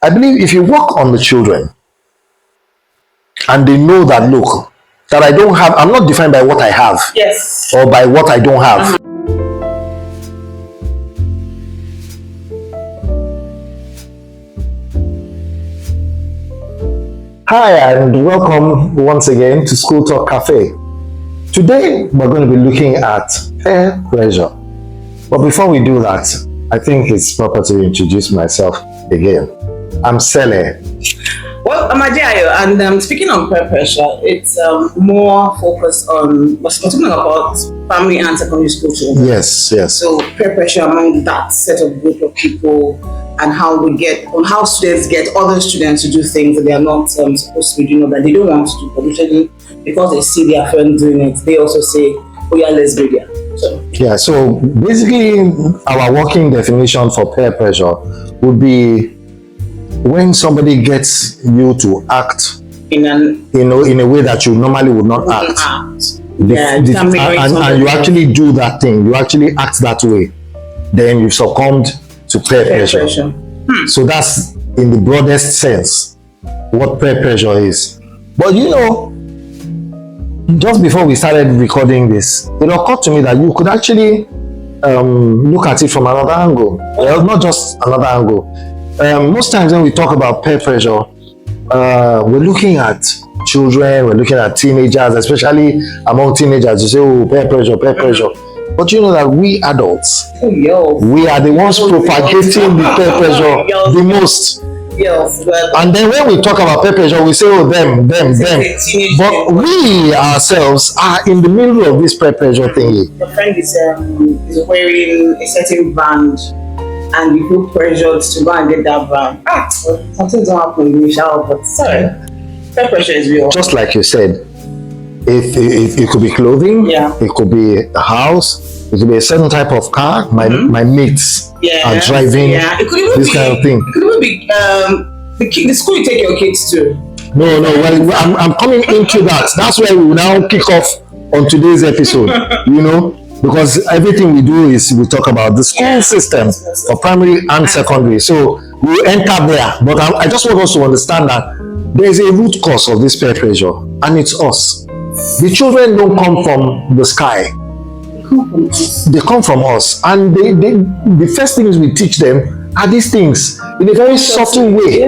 I believe if you work on the children and they know that, look, that I don't have, I'm not defined by what I have. Yes. Or by what I don't have. Hi, and welcome once again to SchoolTalk Cafe. Today, we're going to be looking at peer pressure. But before we do that, I think it's proper to introduce myself again. I'm Sele. Well, I'm Ajayo, and speaking of peer pressure, it's more focused on, we're talking about primary and secondary school children. Yes. So peer pressure among that set of group of people, and how students get other students to do things that they are not supposed to be doing, or that they don't want to do, but usually because they see their friend doing it, they also say, oh yeah, let's be there. So basically our working definition for peer pressure would be when somebody gets you to act in a way that you normally would not act. And you actually do that thing, you actually act that way, then you've succumbed to peer pressure. So that's in the broadest sense what peer pressure is. But just before we started recording this, it occurred to me that you could actually look at it from another angle. Well, not just another angle. Most times when we talk about peer pressure, we're looking at children, we're looking at teenagers, especially among teenagers. You say, oh, peer pressure. But you know that we adults, we are the ones propagating the peer pressure the most. Yes, and then when we talk about peer pressure, we say, oh, them. But we ourselves are in the middle of this peer pressure thingy. Your friend is wearing a certain brand, and you feel pressured to go and get that brand. Something don't happen in the shower, but sorry, peer pressure is real. Just like you said, it could be clothing, it could be a house, it could be a certain type of car. My mates are driving it could even this kind of thing. It could even be the school you take your kids to. No, well, I'm coming into that. That's where we will now kick off on today's episode, because everything we do is we talk about the school system for primary and secondary. So we'll enter there. But I just want us to understand that there's a root cause of this peer pressure, and it's us. The children don't come from the sky. They come from us. And the first things we teach them are these things in a very subtle way.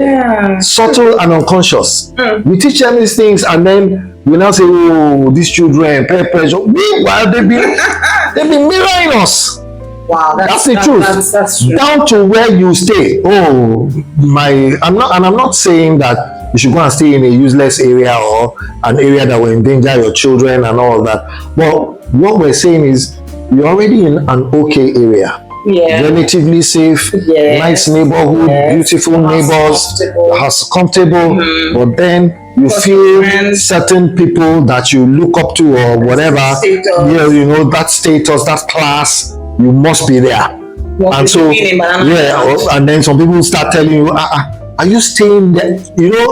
Subtle and unconscious. We teach them these things, and then we now say, oh, these children, peer pressure. Meanwhile, they've been mirroring us. Wow, that's the truth. That's true. Down to where you stay. I'm not saying that you should go and stay in a useless area or an area that will endanger your children and all that. But what we're saying is you're already in an okay area. Relatively safe, nice neighborhood, beautiful neighbors, house comfortable, but then you feel certain people that you look up to or whatever, that status, that class, you must be there. And so, and then some people start telling you, are you staying there?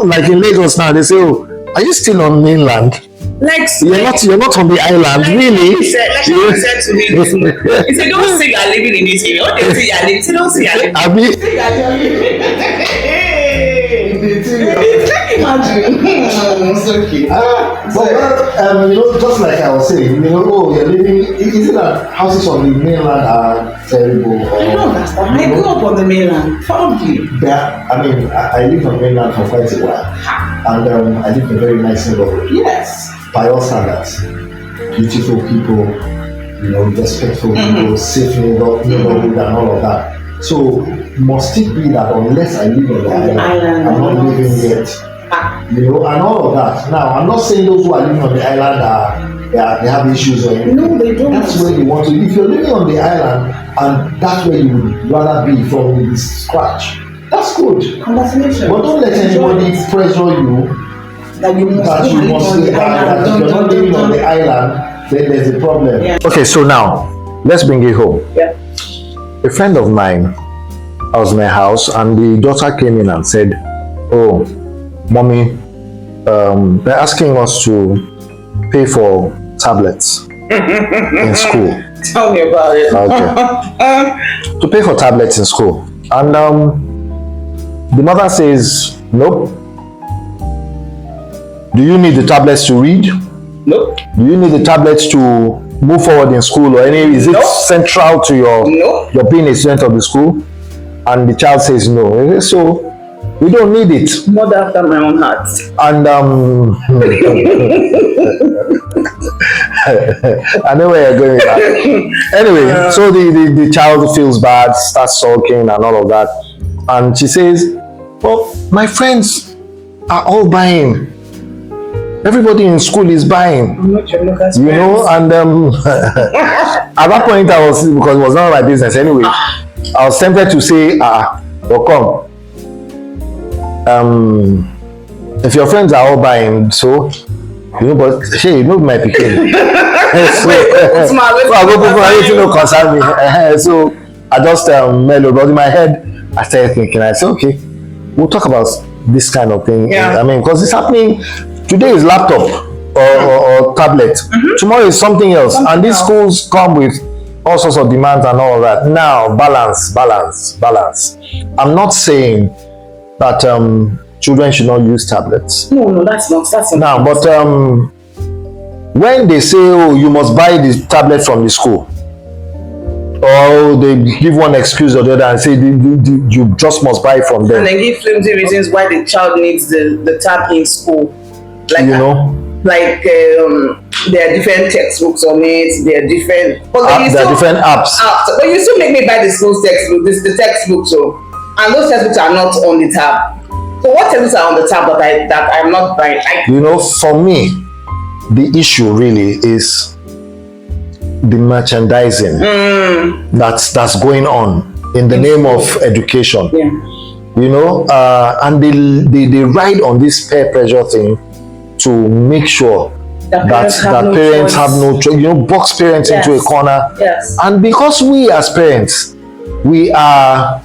Like in Lagos now, they say, oh, are you still on mainland? You're not on the island, really. He said to me, he said, don't say you're living in this area. What do you say you're living? Say, don't say you're living. Just like I was saying, you're living. Isn't that houses on the mainland are terrible? I don't understand. I grew up on the mainland. Probably. Yeah, I lived on the mainland for quite a while, and I lived in a very nice neighborhood. Yes. By all standards, beautiful people, respectful people, safe neighborhood, and all of that. So must it be that unless I live on the island, I'm not living yet? And all of that. Now, I'm not saying those who are living on the island they have issues or anything. No, they don't. That's where you want to. If you're living on the island and that's where you would rather be from the scratch, that's good. Congratulations. But don't let anybody pressure you that you must live that if you're not living on the island, then there's a problem. Okay, so now let's bring it home. A friend of mine, I was in my house, and the daughter came in and said, oh, mommy, they're asking us to pay for tablets in school. Tell me about it. Okay. To pay for tablets in school. And The mother says, nope. Do you need the tablets to read? Nope. Do you need the tablets to move forward in school or any? Is it central to your being a student of the school? And the child says no. So we don't need it. Mother after my own heart. And I know where you're going with that. Anyway, so the child feels bad, starts sulking and all of that. And she says, well, my friends are all buying. Everybody in school is buying. I'm not your Lucas you know, and at that point I was, because it was not my business anyway, I was tempted to say, well, come. If your friends are all buying, so you know, but hey, you know my pikin. So I just mellow, but in my head I started thinking. I said, okay, we'll talk about this kind of thing. Yeah. I mean, because it's happening. Today is laptop or tablet. Tomorrow is something else. And these schools come with all sorts of demands and all that. Now, balance. I'm not saying that children should not use tablets. No, that's not. Now, but when they say, oh, you must buy the tablet from the school, or they give one excuse or the other and say you just must buy from them. And then give flimsy reasons why the child needs the tab in school. Like, you know, like there are different textbooks on it. There are different. But there are different apps. But you still make me buy the school's textbook. The textbook, so, and those textbooks are not on the tab. So what textbooks are on the tab that I'm not buying? You know, for me, the issue really is the merchandising that's going on in the name of education. Yeah. You know, and they ride on this peer pressure thing to make sure that parents have no choice. You know, box parents into a corner. Yes. And because we as parents, we are,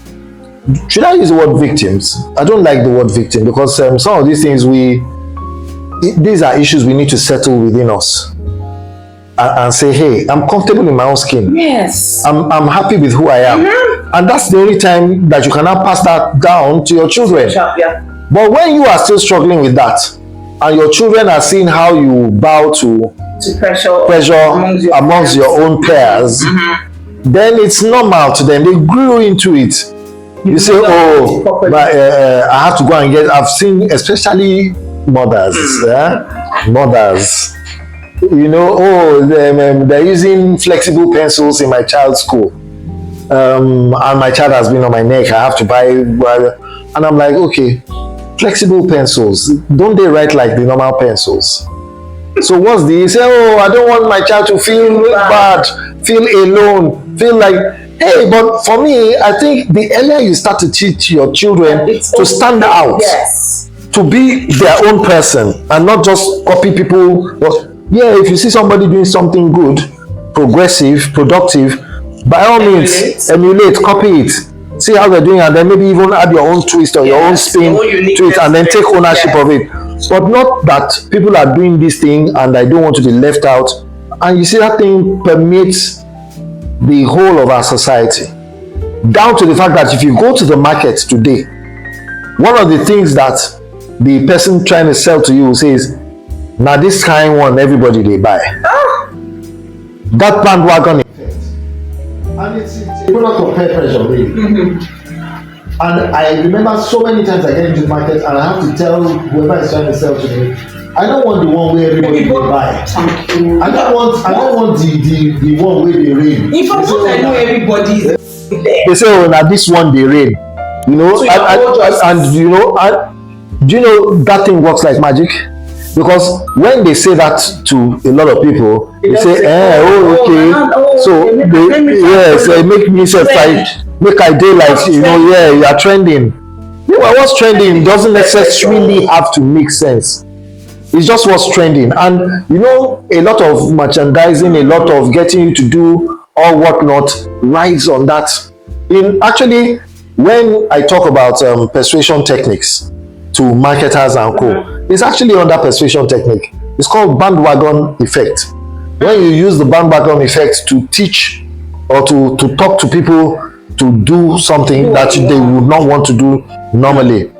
should I use the word victims? I don't like the word victim, because some of these things these are issues we need to settle within us and say, hey, I'm comfortable in my own skin. Yes. I'm happy with who I am. And that's the only time that you can now pass that down to your children. Yeah. But when you are still struggling with that, and your children are seeing how you bow to pressure amongst your own peers, then it's normal to them. They grew into it. You say, oh, I have to go and get, I've seen especially mothers, you know, oh, they're using flexible pencils in my child's school. And my child has been on my neck, I have to buy, and I'm like, okay, flexible pencils, don't they write like the normal pencils? So what's the, you say, oh, I don't want my child to feel bad, feel alone, feel like, hey, but for me, I think the earlier you start to teach your children to stand out, to be their own person, and not just copy people. Yeah, if you see somebody doing something good, progressive, productive, by all means, emulate, copy it. See how they're doing, and then maybe even add your own twist or your own spin to it, and then take ownership of it. But not that people are doing this thing and I don't want to be left out. And you see that thing permeates the whole of our society. Down to the fact that if you go to the market today, one of the things that the person trying to sell to you says, now this kind one, everybody they buy. That bandwagon effect. And it's a product of peer pressure, really. And I remember so many times I get into the market and I have to tell whoever is trying to sell to me, I don't want the one where everybody will buy. I don't want the one where they rain. If I know everybody is there. They say, oh, now this one they rain. You know, so and you know, do you know that thing works like magic? Because when they say that to a lot of people, they say, okay. So they make me say, make I do like, you know, yeah, you are trending. You know, what's trending doesn't necessarily have to make sense. It's just what's trending. And you know, a lot of merchandising, a lot of getting you to do all whatnot rides on that. Actually, when I talk about persuasion techniques to marketers and co, it's actually under persuasion technique. It's called bandwagon effect. When you use the bandwagon effect to teach or to talk to people to do something that they would not want to do normally.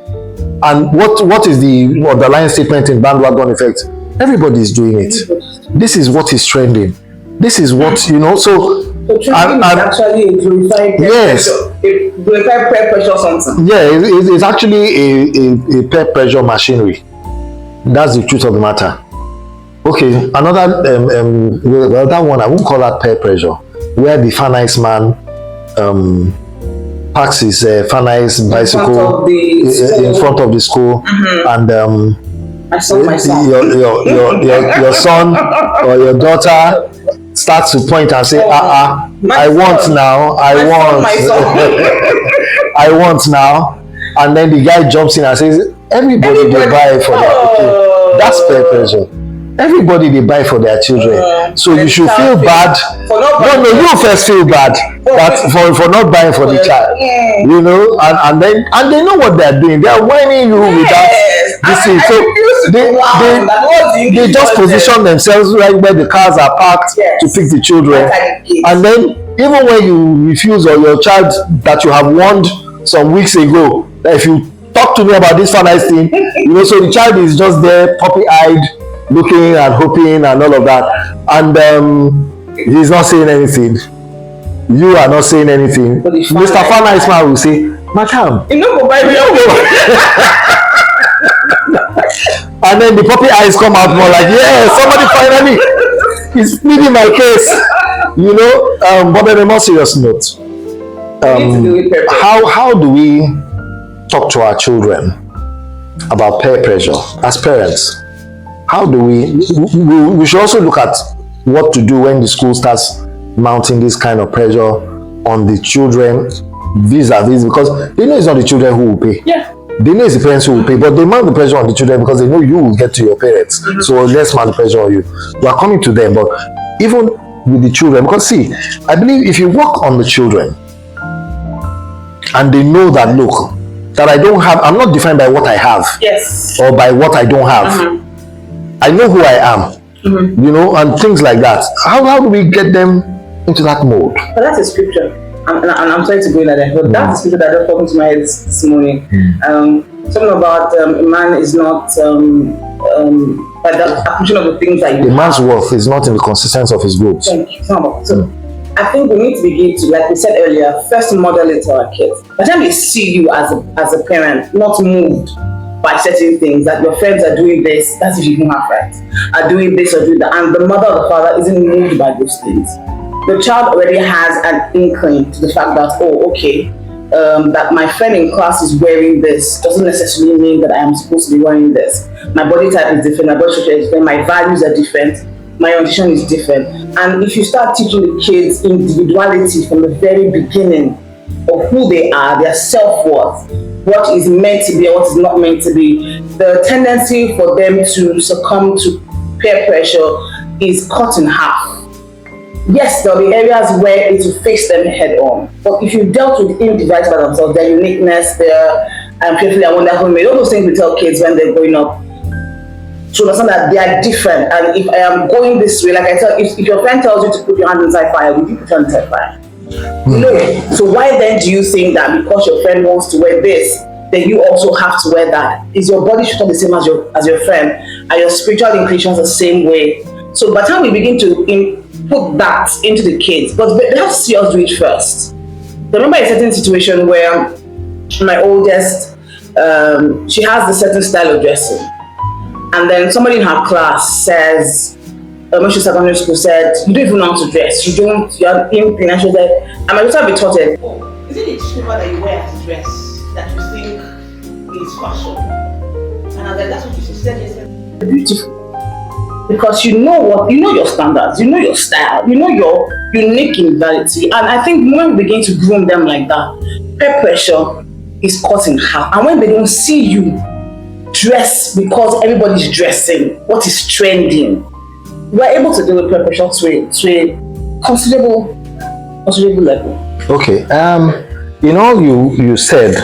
And what is the underlying statement in bandwagon effect? Everybody is doing it. This is what is trending. This is what, so trending is actually a glorified peer pressure something. Yeah, it's actually a peer pressure machinery. That's the truth of the matter. Okay, another that one, I won't call that peer pressure, where the finance man parks his finance bicycle in front of the school, and I saw my son. Your son or your daughter starts to point and say, I want now, I want now, and then the guy jumps in and says, everybody they buy for their kid. That's peer pressure. Everybody they buy for their children, so you should feel bad. No, you first feel bad that for not buying for the child, and they know what they're doing. They're whining you without this thing. So they just position themselves right where the cars are parked to pick the children, and then even when you refuse, or your child that you have warned some weeks ago that if you talk to me about this finance thing, so the child is just there puppy-eyed, looking and hoping and all of that, and he's not saying anything. You are not saying anything. Mr. Finance man will say, madam, and then the puppy eyes come out more like, yeah, somebody finally is pleading my case. But on a more serious note, how do we talk to our children about peer pressure as parents? How do we should also look at what to do when the school starts mounting this kind of pressure on the children vis-a-vis, because they know it's not the children who will pay. Yeah. They know it's the parents who will pay, but they mount the pressure on the children because they know you will get to your parents. So let's mount the pressure on you. We are coming to them, but even with the children, because see, I believe if you work on the children and they know that, look, that I'm not defined by what I have, or by what I don't have. I know who I am, and things like that. How do we get them into that mode? But that's a scripture, and I'm sorry to go in there, but that's a scripture that just popped into my head this morning. Something about a man is not by the appreciation of the things that you have. A man's worth is not in the consistency of his goods. Thank you. So I think we need to begin to, like we said earlier, first model it to our kids. By the time they see you as a parent, not moved by certain things, that your friends are doing this, that's if you don't have friends, are doing this or doing that, and the mother or the father isn't moved by those things. The child already has an inkling to the fact that, that my friend in class is wearing this doesn't necessarily mean that I am supposed to be wearing this. My body type is different, my body structure is different, my values are different, my orientation is different. And if you start teaching the kids individuality from the very beginning of who they are, their self-worth, what is meant to be and what is not meant to be, the tendency for them to succumb to peer pressure is cut in half. Yes, there will be areas where it will face them head on, but if you dealt with individuals by themselves, their uniqueness, their fearfully and wonderful, all those things we tell kids when they're growing up, to understand that they are different. And if I am going this way, like I said, if your friend tells you to put your hand inside fire, will you put your hand inside fire? No. So why then do you think that because your friend wants to wear this, then you also have to wear that? Is your body structure the same as your friend? Are your spiritual inclinations the same way? So by the time we begin to put that into the kids, but they have to see us do it first. I remember a certain situation where my oldest, she has the certain style of dressing, and then somebody in her class says, when she was secondary school, said, you don't even know how to dress. You are in financial debt. And my daughter retorted, is it a shaver that you wear as a dress that you think is fashion? And I was like, that's what you said yesterday. Beautiful. Because you know your standards, you know your style, you know your unique individuality. And I think when we begin to groom them like that, peer pressure is cut in half. And when they don't see you dress because everybody's dressing, what is trending, we're able to deal with peer pressure to a considerable level. Okay. You said,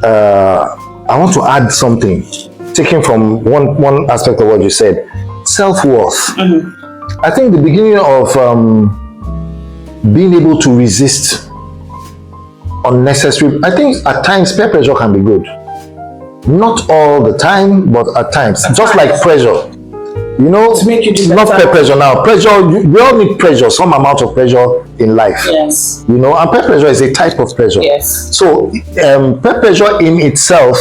I want to add something, taking from one aspect of what you said, self-worth. I think the beginning of being able to resist unnecessary. I think at times peer pressure can be good. Not all the time, but at times. Just like pressure. You know, To make you do not better. peer pressure now. Pressure, we all need pressure, some amount of pressure in life. Yes. You know, and peer pressure is a type of pressure. Yes. So, peer pressure in itself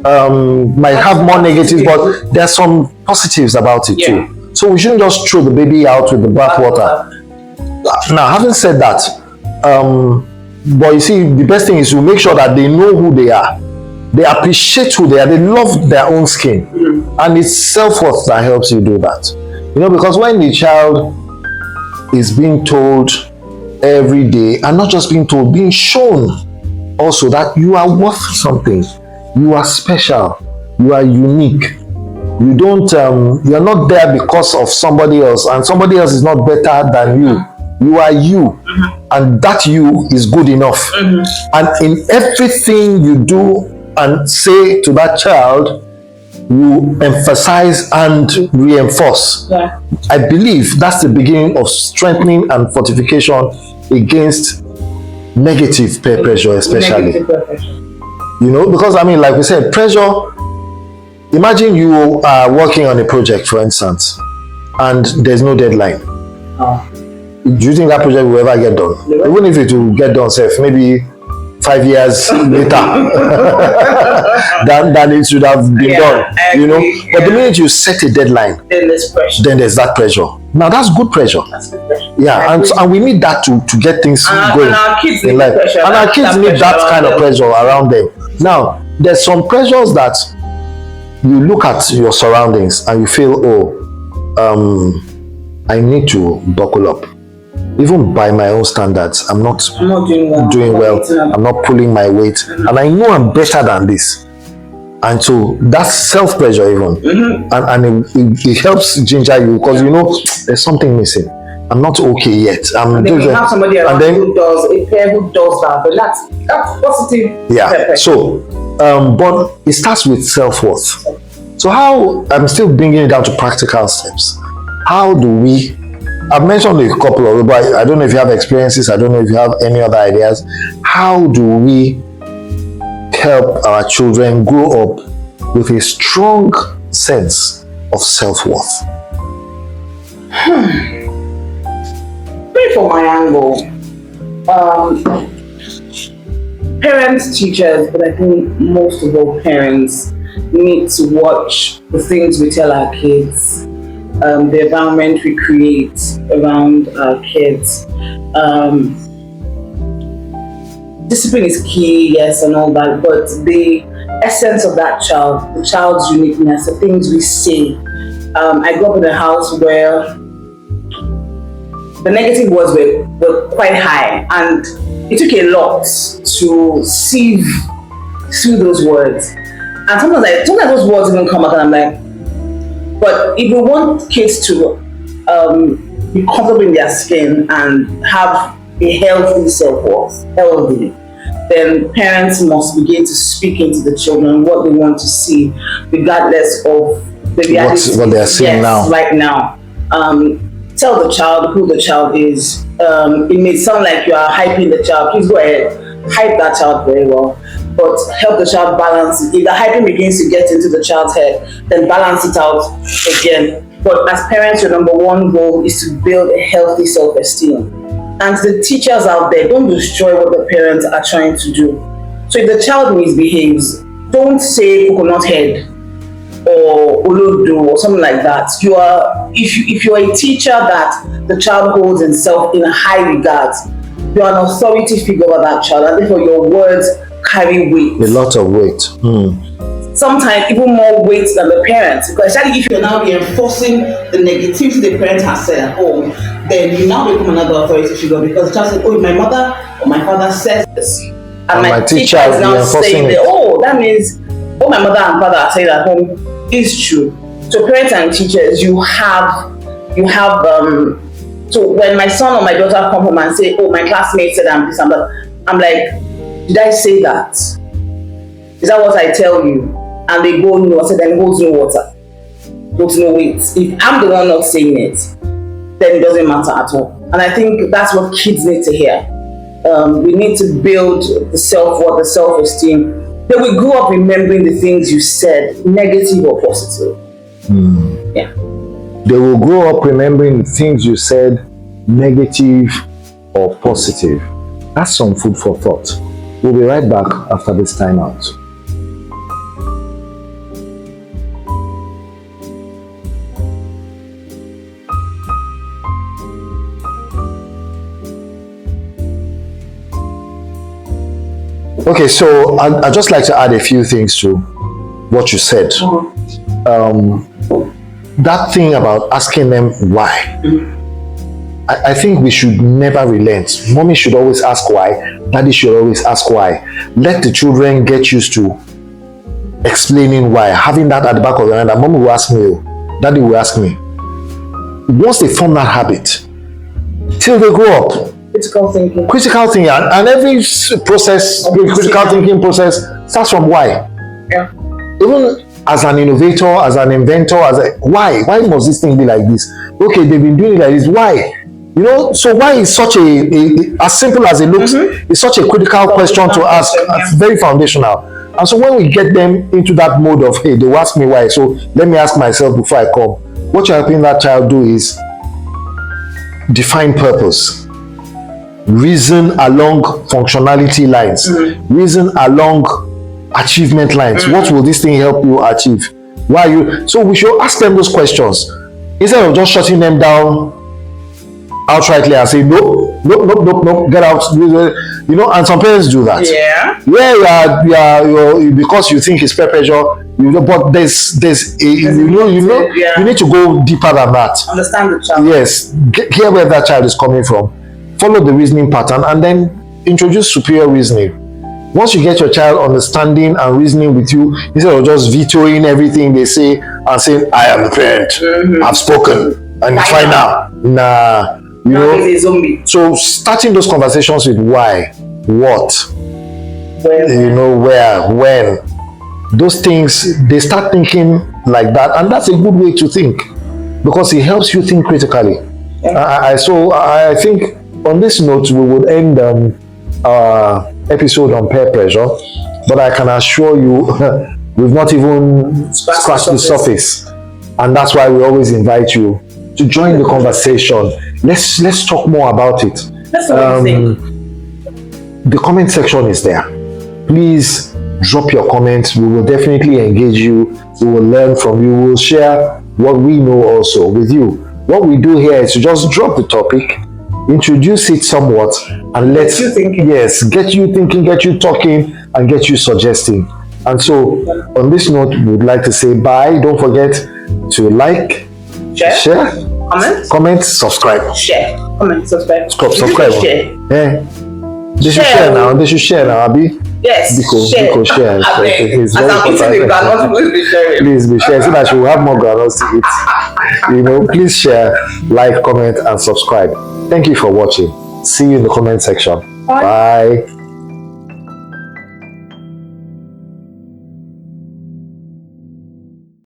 might have more negatives, but there's some positives about it Yeah. too. So we shouldn't just throw the baby out with the bathwater. Now, having said that, but you see, the best thing is to make sure that they know who they are. They appreciate who they are. They love their own skin. And it's self-worth that helps you do that. You know, because when the child is being told every day, and not just being told, being shown also that you are worth something, you are special, you are unique. You don't, you are not there because of somebody else, and somebody else is not better than you. You are you, and that you is good enough. And in everything you do and say to that child, you emphasize and reinforce. Yeah. I believe that's the beginning of strengthening and fortification against negative peer pressure, especially. Negative peer pressure. You know, because I mean, like we said, pressure. Imagine you are working on a project, for instance, and there's no deadline. Do you think that project will ever get done? Never. Even if it will get done, safe, maybe 5 years later than it should have been done. I You know, agree. but the minute you set a deadline, Then there's pressure. then there's that pressure. Now that's good pressure. That's good pressure. Yeah, I and, agree. and we need that to get things going and our kids need in life. pressure. And our kids That need pressure that around kind of them. pressure around them. Now, there's some pressures that you look at your surroundings and you feel, I need to buckle up. Even by my own standards, I'm not doing well. I'm not pulling my weight, and I know I'm better than this. And so that's self-pressure even. And it helps ginger you, because you know there's something missing. I'm not okay yet. And then you have somebody around who does a pair who does that, but that's positive. Yeah. peer pressure. So, but it starts with self-worth. So how, I'm still bringing it down to practical steps. How do we, I've mentioned a couple of, but I don't know if you have experiences, I don't know if you have any other ideas. How do we help our children grow up with a strong sense of self-worth? Pray for my angle. Parents, teachers, but I think most of all parents need to watch the things we tell our kids, the environment we create around our kids. Discipline is key, yes, and all that, but the essence of that child, the child's uniqueness, the things we say. I grew up in a house where the negative words were quite high, and it took a lot to sieve through those words. And sometimes those words even come out and I'm like, but if we want kids to be comfortable in their skin and have a healthy self-worth, then parents must begin to speak into the children what they want to see, regardless of the reality. What they are seeing now. Right now. Tell the child who the child is. It may sound like you are hyping the child. Please go ahead, hype that child very well, but help the child balance it. If the hyping begins to get into the child's head, then balance it out again. But as parents, your number one goal is to build a healthy self-esteem. And the teachers out there, don't destroy what the parents are trying to do. So if the child misbehaves, don't say coconut head or olodo or something like that. If you are a teacher that the child holds himself in a high regard, you are an authority figure over that child, and therefore your words carry weight. A lot of weight. Sometimes even more weight than the parents, because especially if you're now reinforcing the negativity the parent has said at home, then you now become another authority figure, because the child says, oh, my mother or my father says this, and my teacher is now saying that, oh, that means what my mother and father are saying at home is true. So parents and teachers, you have so when my son or my daughter come home and say, oh, my classmate said I'm this and that, I'm like, did I say that? Is that what I tell you? And they go, no. I said, then holds no water, holds no weight. If I'm the one not saying it, then it doesn't matter at all. And I think that's what kids need to hear. we need to build the self-worth, the self-esteem. They will grow up remembering the things you said, negative or positive. Yeah. They will grow up remembering the things you said, negative or positive. That's some food for thought. We'll be right back after this time out. Okay, so I'd just like to add a few things to what you said. That thing about asking them why. I think we should never relent. Mommy should always ask why. Daddy should always ask why. Let the children get used to explaining why. Having that at the back of their mind, that mommy will ask me, daddy will ask me. Once they form that habit, till they grow up, critical thinking, and every process, critical thinking process starts from why. Yeah. Even as an innovator, as an inventor, why must this thing be like this? Okay, they've been doing it like this. Why? You know, so why is such as simple as it looks, it's such a critical question to ask, very foundational. And so when we get them into that mode of, hey, they will ask me why, so let me ask myself before I come. What you're helping that child do is define purpose, reason along functionality lines, reason along achievement lines. What will this thing help you achieve? Why you? So we should ask them those questions instead of just shutting them down outrightly and say no, get out. You know, and some parents do that. Yeah, because you think it's peer pressure. You know, but there's you need to go deeper than that. Understand the child. Yes, hear where that child is coming from. Follow the reasoning pattern and then introduce superior reasoning. Once you get your child understanding and reasoning with you, instead of just vetoing everything they say and saying, I am the parent, I've spoken, and it's fine now. Nah, you know. So starting those conversations with why, what, you know, where, when, those things, they start thinking like that, and that's a good way to think because it helps you think critically. I think on this note, we would end our episode on peer pressure, but I can assure you we've not even scratched the surface, and that's why we always invite you to join the conversation. Let's talk more about it. The comment section is there. Please drop your comments. We will definitely engage you. We will learn from you. We will share what we know also with you. What we do here is to just drop the topic, introduce it somewhat, and get you thinking, get you talking, and get you suggesting. And so on this note, we would like to say bye. Don't forget to like, share, comment, subscribe. Share, comment, subscribe. Subscribe. Share. Yeah. They should share now. They should share now, Abi. Yes. Biko share. It's very important. Please be share so that you will have more granules to eat. You know, please share, like, comment, and subscribe. Thank you for watching. See you in the comment section. Bye.